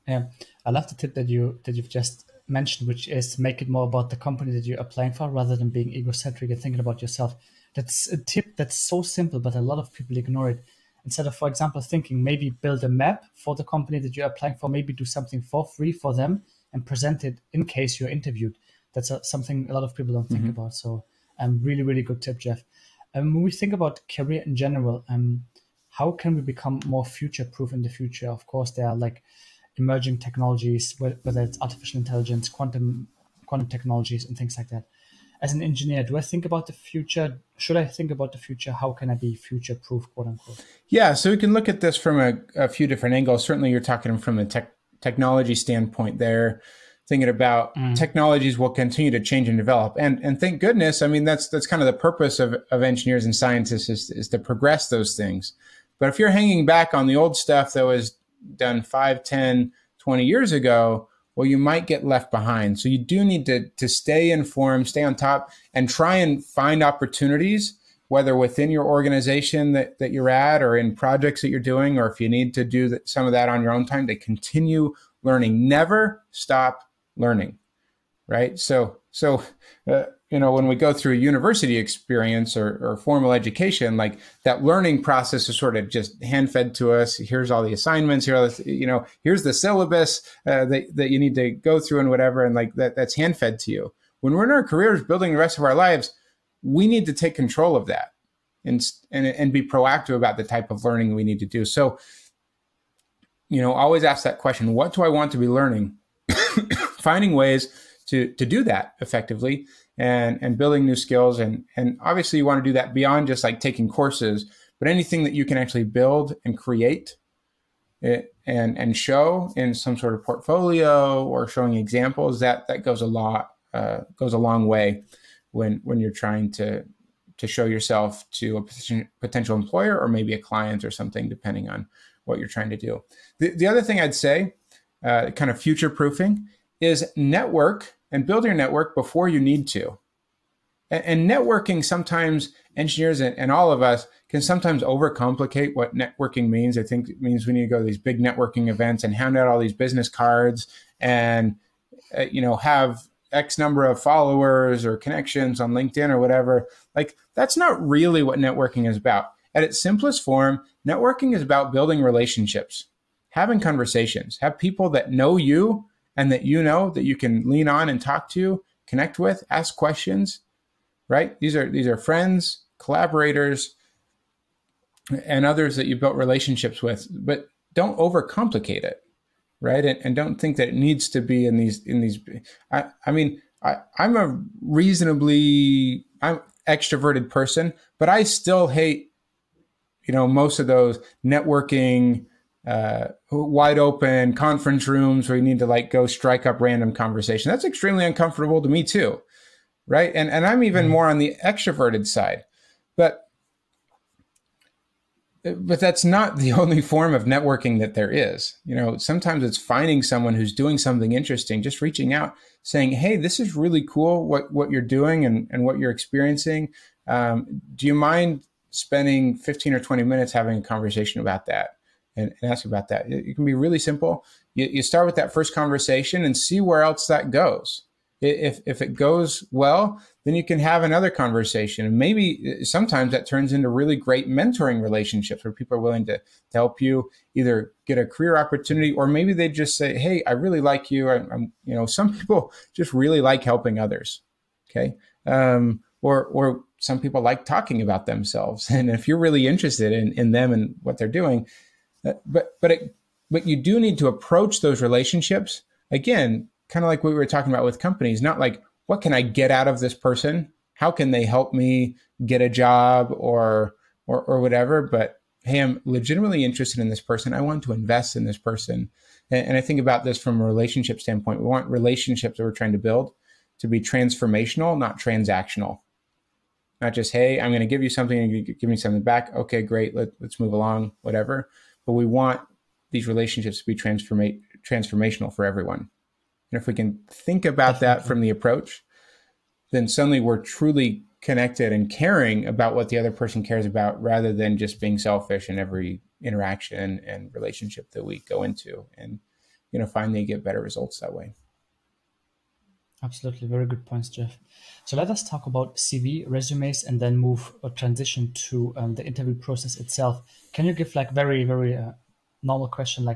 S2: Yeah, I love the tip that you've just mentioned, which is make it more about the company that you're applying for rather than being egocentric and thinking about yourself. That's a tip that's so simple, but a lot of people ignore it. Instead of, for example, thinking maybe build a map for the company that you're applying for, maybe do something for free for them and present it in case you're interviewed. That's something a lot of people don't think about. So really, really good tip, Jeff. When we think about career in general, how can we become more future-proof in the future? Of course, there are like emerging technologies, whether it's artificial intelligence, quantum technologies, and things like that. As an engineer, do I think about the future? Should I think about the future? How can I be future-proof, quote unquote?
S1: Yeah, so we can look at this from a few different angles. Certainly, you're talking from a technology standpoint there, thinking about technologies will continue to change and develop. And thank goodness, I mean, that's kind of the purpose of engineers and scientists is to progress those things. But if you're hanging back on the old stuff that was done 5, 10, 20 years ago, well, you might get left behind. So you do need to stay informed, stay on top, and try and find opportunities, whether within your organization that you're at or in projects that you're doing, or if you need to do some of that on your own time, to continue learning. Never stop learning, right? So when we go through a university experience or formal education, like that learning process is sort of just hand-fed to us. Here's all the assignments, here's the syllabus that you need to go through and whatever, and like that's hand-fed to you. When we're in our careers, building the rest of our lives, we need to take control of that and be proactive about the type of learning we need to do. So, always ask that question: what do I want to be learning? Finding ways to do that effectively and building new skills. And obviously you want to do that beyond just like taking courses, but anything that you can actually build and create and show in some sort of portfolio or showing examples, that goes a long way when you're trying to show yourself to a potential employer or maybe a client or something, depending on what you're trying to do. The other thing I'd say, kind of future proofing, is network and build your network before you need to. And networking, sometimes engineers and all of us can sometimes overcomplicate what networking means. I think it means we need to go to these big networking events and hand out all these business cards and have X number of followers or connections on LinkedIn or whatever. Like, that's not really what networking is about. At its simplest form, networking is about building relationships, having conversations, have people that know you and that that you can lean on and talk to, connect with, ask questions, right? These are friends, collaborators, and others that you built relationships with, but don't overcomplicate it, right? And don't think that it needs to be in these. I'm extroverted person, but I still hate, most of those networking, wide open conference rooms where you need to like go strike up random conversation. That's extremely uncomfortable to me too, right? And I'm even more on the extroverted side, but that's not the only form of networking that there is. Sometimes it's finding someone who's doing something interesting, just reaching out, saying, hey, this is really cool what you're doing and what you're experiencing. Do you mind spending 15 or 20 minutes having a conversation about that? And ask about that. It can be really simple. You start with that first conversation and see where else that goes. If it goes well, then you can have another conversation. And maybe sometimes that turns into really great mentoring relationships where people are willing to help you either get a career opportunity, or maybe they just say, hey, I really like you. Some people just really like helping others. Okay. Or some people like talking about themselves. And if you're really interested in them and what they're doing, but you do need to approach those relationships again, kind of like what we were talking about with companies, not like, what can I get out of this person? How can they help me get a job or whatever? But hey, I'm legitimately interested in this person. I want to invest in this person. And I think about this from a relationship standpoint. We want relationships that we're trying to build to be transformational, not transactional. Not just, hey, I'm going to give you something and you give me something back. Okay, great. Let's move along, whatever. But we want these relationships to be transformational for everyone. And if we can think about that from the approach, then suddenly we're truly connected and caring about what the other person cares about, rather than just being selfish in every interaction and relationship that we go into. And, finally get better results that way.
S2: Absolutely. Very good points, Jeff. So let us talk about CV, resumes, and then move or transition to the interview process itself. Can you give very, very normal question,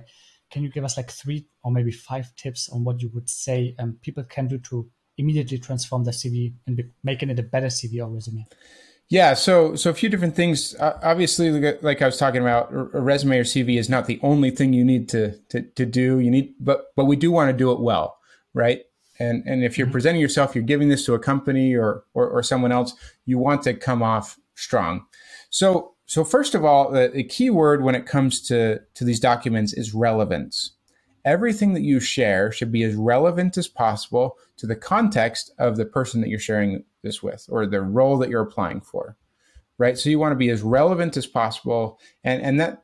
S2: can you give us 3 or maybe 5 tips on what you would say people can do to immediately transform their CV and making it a better CV or resume?
S1: Yeah, so a few different things. Obviously, like I was talking about, a resume or CV is not the only thing you need to do. But we do want to do it well, right? And if you're presenting yourself, you're giving this to a company or someone else, you want to come off strong. So first of all, the key word when it comes to these documents is relevance. Everything that you share should be as relevant as possible to the context of the person that you're sharing this with, or the role that you're applying for, right? So you want to be as relevant as possible. And that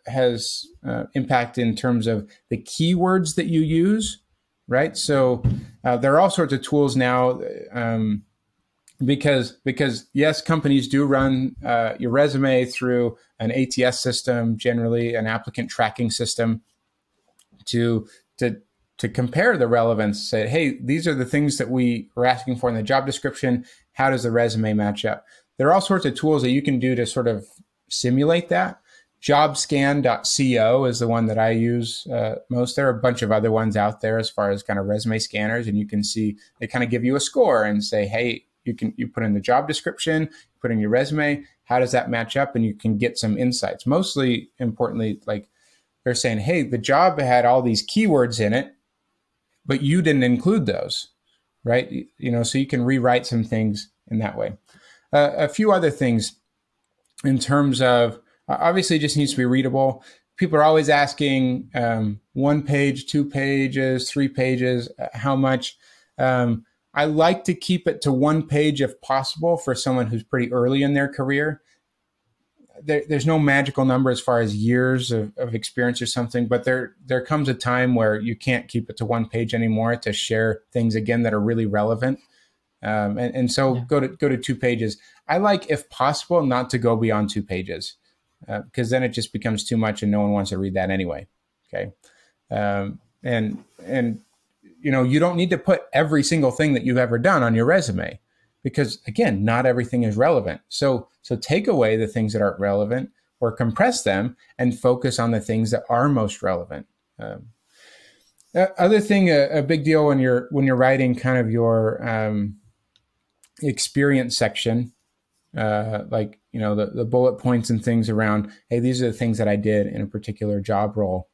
S1: has impact in terms of the keywords that you use, right? So there are all sorts of tools now because yes, companies do run your resume through an ATS system, generally an applicant tracking system, to compare the relevance. Say, hey, these are the things that we are asking for in the job description. How does the resume match up? There are all sorts of tools that you can do to sort of simulate that. Jobscan.co is the one that I use most. There are a bunch of other ones out there as far as kind of resume scanners, and you can see they kind of give you a score and say, hey, you put in the job description, put in your resume, how does that match up? And you can get some insights. Mostly importantly, they're saying, hey, the job had all these keywords in it, but you didn't include those, right? So you can rewrite some things in that way. A few other things in terms of, obviously it just needs to be readable. People are always asking 1 page, 2 pages, 3 pages, how much? I like to keep it to 1 page if possible for someone who's pretty early in their career. There's no magical number as far as years of experience or something, but there comes a time where you can't keep it to 1 page anymore to share things again that are really relevant. So go to 2 pages. I like, if possible, not to go beyond 2 pages because then it just becomes too much and no one wants to read that anyway. Okay. You don't need to put every single thing that you've ever done on your resume, because again, not everything is relevant. So take away the things that aren't relevant or compress them and focus on the things that are most relevant. Other thing, a big deal when you're writing kind of your experience section, the bullet points and things around, hey, these are the things that I did in a particular job role.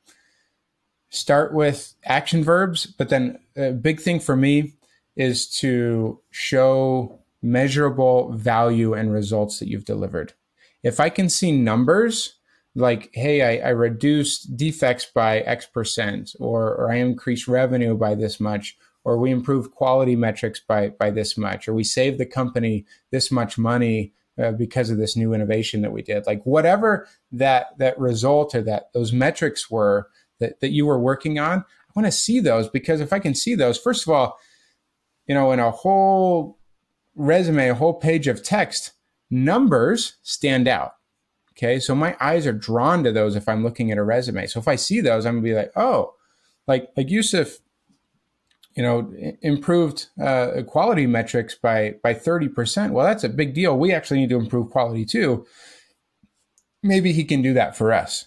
S1: Start with action verbs, but then a big thing for me is to show measurable value and results that you've delivered. If I can see numbers like, hey, I reduced defects by X%, or I increased revenue by this much, or we improved quality metrics by this much, or we saved the company this much money because of this new innovation that we did. Like whatever that result or those metrics were that you were working on, I want to see those, because if I can see those, first of all, in a whole resume, a whole page of text, numbers stand out. Okay. So my eyes are drawn to those if I'm looking at a resume. So if I see those, I'm gonna be like, oh, like Jousef, improved quality metrics by 30%. Well, that's a big deal. We actually need to improve quality too. Maybe he can do that for us,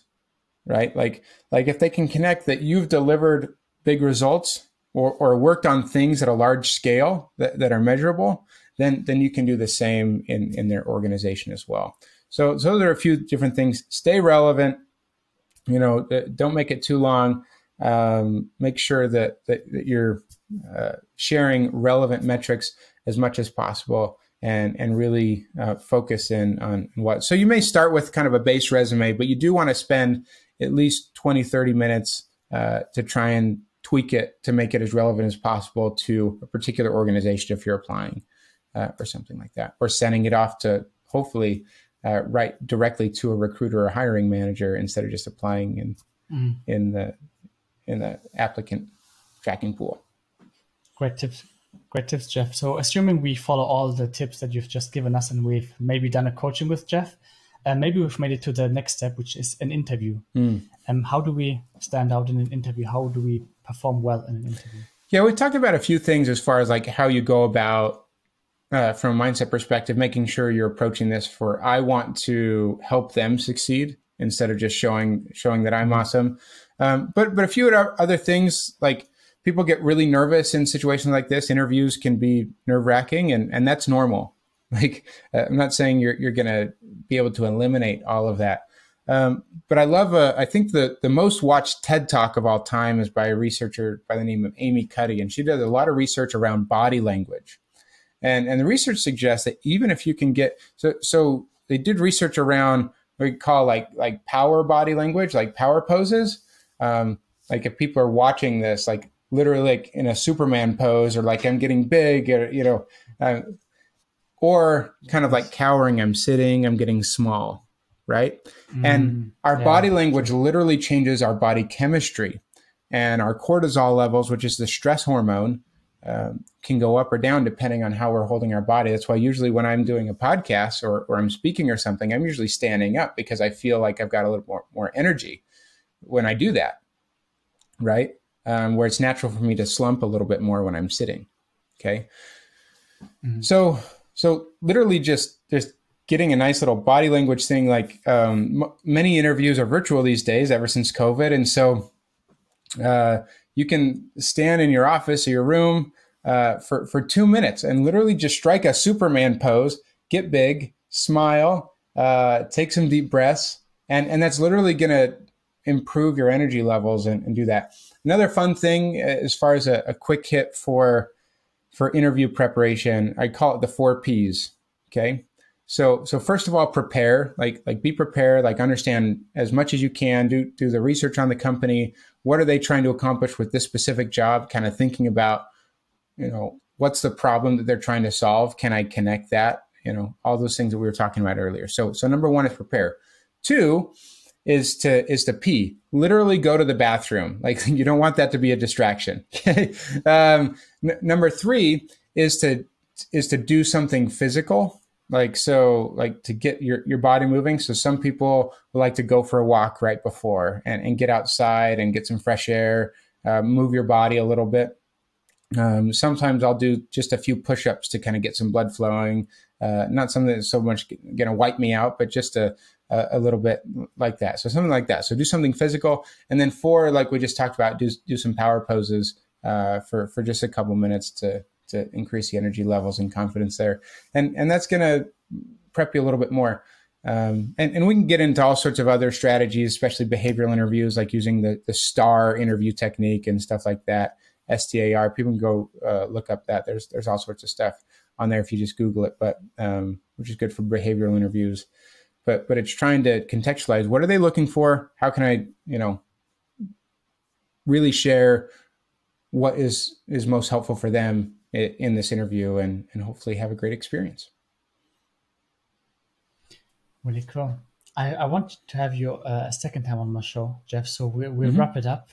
S1: right? Like if they can connect that you've delivered big results or worked on things at a large scale that are measurable, then you can do the same in their organization as well. So there are a few different things. Stay relevant. Don't make it too long. Make sure that you're sharing relevant metrics as much as possible, and really focus in on what. So you may start with kind of a base resume, but you do want to spend at least 20, 30 minutes to try and tweak it to make it as relevant as possible to a particular organization if you're applying or something like that, or sending it off to hopefully write directly to a recruiter or hiring manager instead of just applying in the applicant tracking pool.
S2: Great tips, Jeff. So assuming we follow all the tips that you've just given us, and we've maybe done a coaching with Jeff, and maybe we've made it to the next step, which is an interview. How do we stand out in an interview? How do we perform well in an interview?
S1: Yeah, we talked about a few things as far as like how you go about, from a mindset perspective, making sure you're approaching this for, I want to help them succeed instead of just showing that I'm awesome. But a few other things, like people get really nervous in situations like this. Interviews can be nerve-wracking, and that's normal. Like, I'm not saying you're going to be able to eliminate all of that. But I love, I think the most watched TED Talk of all time is by a researcher by the name of Amy Cuddy. And she does a lot of research around body language. And the research suggests that even if you can get, so they did research around what we call like power body language, like power poses. Like if people are watching this, like literally like in a Superman pose, or like I'm getting big, or, or kind of like cowering, I'm sitting, I'm getting small, right? And our body language literally changes our body chemistry, and our cortisol levels, which is the stress hormone, can go up or down depending on how we're holding our body. That's why usually when I'm doing a podcast or I'm speaking or something, I'm usually standing up because I feel like I've got a little more energy when I do that, right? Where it's natural for me to slump a little bit more when I'm sitting. Okay. So literally just getting a nice little body language thing. Like many interviews are virtual these days ever since COVID. And so you can stand in your office or your room for 2 minutes and literally just strike a Superman pose, get big, smile, take some deep breaths. And that's literally going to improve your energy levels and do that. Another fun thing as far as a quick hit for interview preparation, I call it the 4 Ps. Okay. So first of all, prepare, like be prepared, like understand as much as you can, do the research on the company. What are they trying to accomplish with this specific job? Kind of thinking about, what's the problem that they're trying to solve? Can I connect that? All those things that we were talking about earlier. So number 1 is prepare. 2 is to pee. Literally go to the bathroom. Like you don't want that to be a distraction. Okay. Number 3 is to do something physical. Like to get your body moving. So some people would like to go for a walk right before and get outside and get some fresh air, move your body a little bit. Sometimes I'll do just a few push-ups to kind of get some blood flowing. Not something that's so much going to wipe me out, but just a little bit like that. So something like that. So do something physical. And then 4, like we just talked about, do some power poses for just a couple minutes to increase the energy levels and confidence there. And that's going to prep you a little bit more. And we can get into all sorts of other strategies, especially behavioral interviews, like using the STAR interview technique and stuff like that. STAR. People can go look up that. There's all sorts of stuff on there if you just Google it, but which is good for behavioral interviews. But it's trying to contextualize, what are they looking for? How can I, really share what is most helpful for them in this interview and hopefully have a great experience.
S2: Really cool. I want to have you a second time on my show, Jeff. So we'll wrap it up.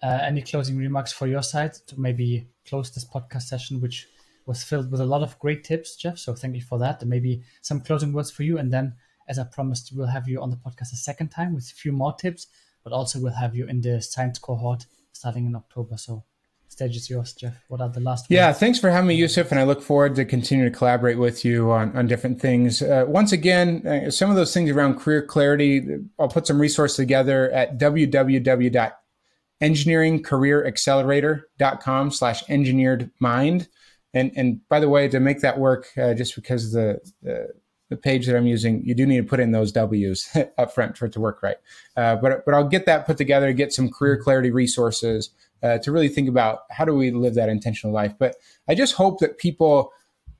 S2: Any closing remarks for your side to maybe close this podcast session, which was filled with a lot of great tips, Jeff. So thank you for that. And maybe some closing words for you. And then, as I promised, we'll have you on the podcast a second time with a few more tips, but also we'll have you in the science cohort starting in October. So stage is yours, Jeff. What are the last words?
S1: Yeah, thanks for having me, Jousef, and I look forward to continue to collaborate with you on different things. Once again, some of those things around career clarity, I'll put some resources together at www.engineeringcareeraccelerator.com/engineeredmind. And by the way, to make that work, just because the page that I'm using, you do need to put in those W's up front for it to work right. But I'll get that put together, get some career clarity resources to really think about how do we live that intentional life. But I just hope that people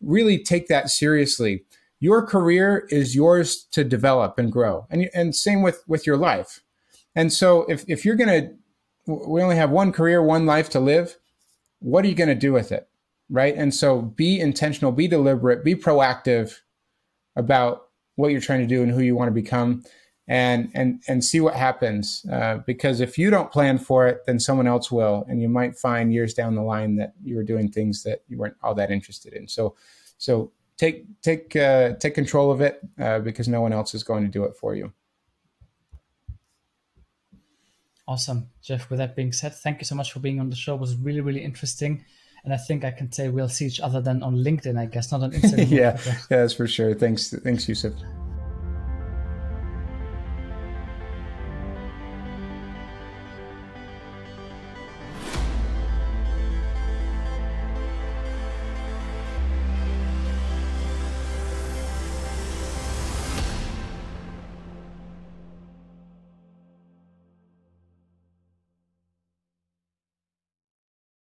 S1: really take that seriously. Your career is yours to develop and grow, and same with your life. And so if you're we only have one career, one life to live, what are you going to do with it, right? And so be intentional, be deliberate, be proactive about what you're trying to do and who you want to become, and see what happens. Because if you don't plan for it, then someone else will, and you might find years down the line that you were doing things that you weren't all that interested in. So take control of it, because no one else is going to do it for you.
S2: Awesome, Jeff. With that being said, thank you so much for being on the show. It was really, really interesting. And I think I can say we'll see each other then on LinkedIn, I guess, not on Instagram.
S1: Yeah, that's for sure. Thanks, Jousef.